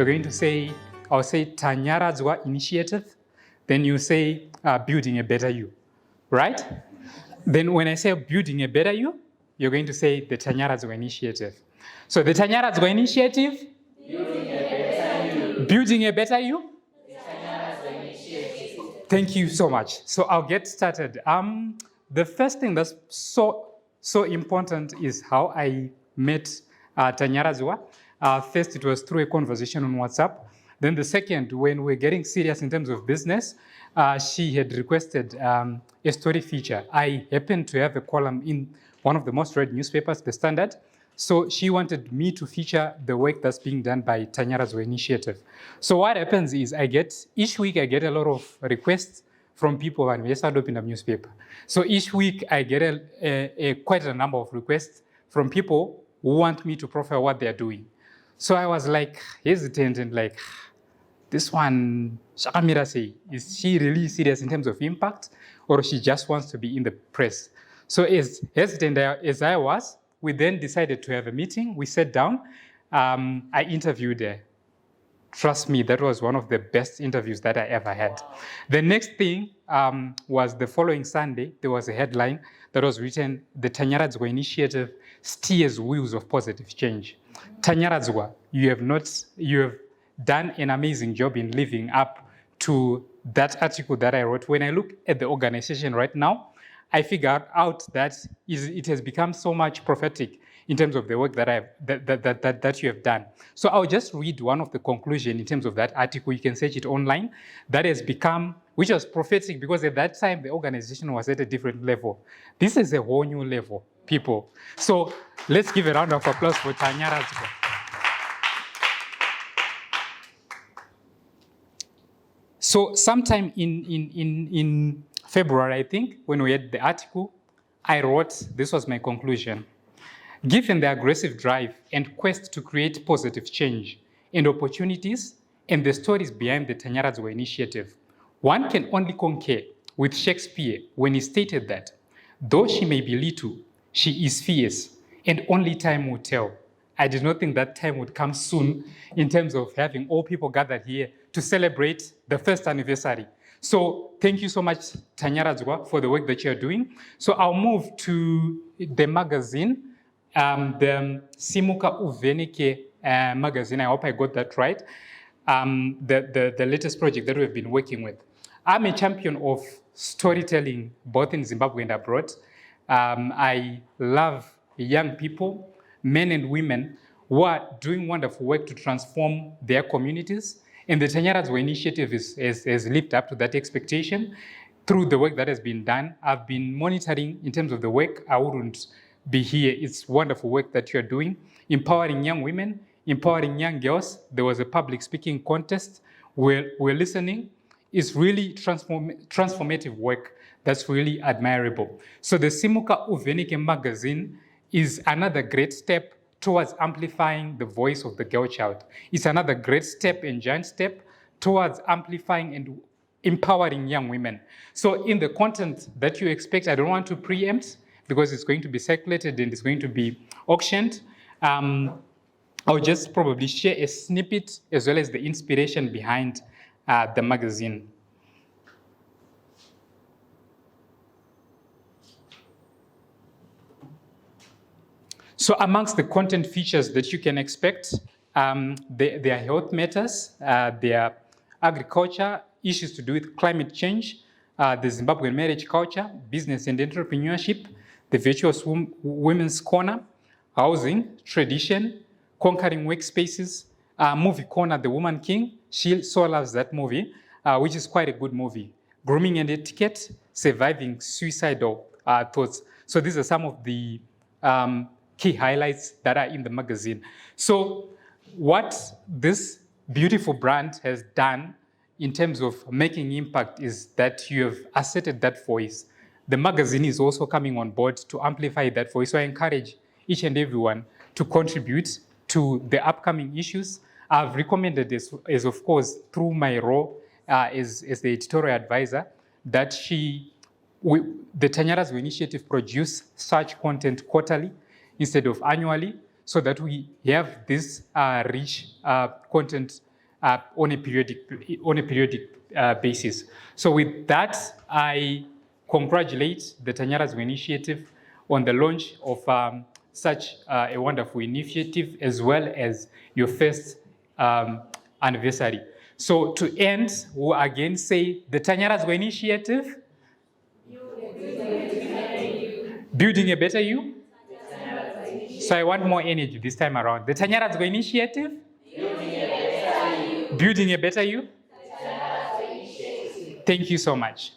we're going to say, I'll say Tanyaradzwa Initiative. Then you say building a better you, right? Then when I say building a better you, you're going to say the Tanyaradzwa Initiative. So the Tanyaradzwa Initiative, building a better you. Building a better you? The Tanyaradzwa Initiative. Thank you so much. So I'll get started. The first thing that's so important is how I met Tanyaradzwa. First, it was through a conversation on WhatsApp. Then the second, when we're getting serious in terms of business, she had requested a story feature. I happened to have a column in one of the most read newspapers, The Standard. So she wanted me to feature the work that's being done by Tanyaradzwa Initiative. So what happens is each week I get a lot of requests from people, and we start opening up newspaper. So each week I get quite a number of requests from people who want me to profile what they're doing. So I was like hesitant and like, this one, Shakamira say, is she really serious in terms of impact, or she just wants to be in the press? So as hesitant as I was, we then decided to have a meeting. We sat down. I interviewed her. Trust me, that was one of the best interviews that I ever had. Wow. The next thing was the following Sunday, there was a headline that was written, the Tanyaradzwa Initiative steers wheels of positive change. Tanyaradzwa, you have done an amazing job in living up to that article that I wrote. When I look at the organization right now, I figured out that it has become so much prophetic in terms of the work that you have done. So I'll just read one of the conclusions in terms of that article. You can search it online. That has become, which was prophetic because at that time the organization was at a different level. This is a whole new level, people. So let's give a round of applause for Tanyaradzwa. So sometime in February, I think, when we had the article, I wrote, this was my conclusion. Given the aggressive drive and quest to create positive change and opportunities and the stories behind the Tanyaradzwa Initiative, one can only concur with Shakespeare when he stated that, though she may be little, she is fierce, and only time will tell. I did not think that time would come soon in terms of having all people gathered here to celebrate the first anniversary. So thank you so much, Tanyaradzwa, for the work that you're doing. So I'll move to the magazine, the Simuka Uvheneke magazine. I hope I got that right. The latest project that we've been working with. I'm a champion of storytelling, both in Zimbabwe and abroad. I love young people, men and women, who are doing wonderful work to transform their communities. And the Tanyaradzwa Initiative has lived up to that expectation through the work that has been done. I've been monitoring in terms of the work. I wouldn't be here. It's wonderful work that you're doing, empowering young women, empowering young girls. There was a public speaking contest. We're listening. It's really transformative work that's really admirable. So the Simuka Uvheneke magazine is another great step towards amplifying the voice of the girl child. It's another great step and giant step towards amplifying and empowering young women. So in the content that you expect, I don't want to preempt because it's going to be circulated and it's going to be auctioned. I'll just probably share a snippet as well as the inspiration behind the magazine. So amongst the content features that you can expect, there are health matters, there are agriculture, issues to do with climate change, the Zimbabwean marriage culture, business and entrepreneurship, the virtuous women's corner, housing, tradition, conquering workspaces, movie corner, The Woman King. She so loves that movie, which is quite a good movie. Grooming and etiquette, surviving suicidal thoughts. So these are some of the key highlights that are in the magazine. So what this beautiful brand has done in terms of making impact is that you have asserted that voice. The magazine is also coming on board to amplify that voice. So I encourage each and everyone to contribute to the upcoming issues. I've recommended this, as of course, through my role as the editorial advisor, that the Tanyaradzwa Initiative produce such content quarterly instead of annually, so that we have this rich content on a periodic basis. So with that, I congratulate the Tanyarazo initiative on the launch of such a wonderful initiative, as well as your first anniversary. So to end, we'll again say the Tanyarazo initiative, building a better you. So I want more energy this time around. The Tanyarazo initiative, building a better you. Thank you so much.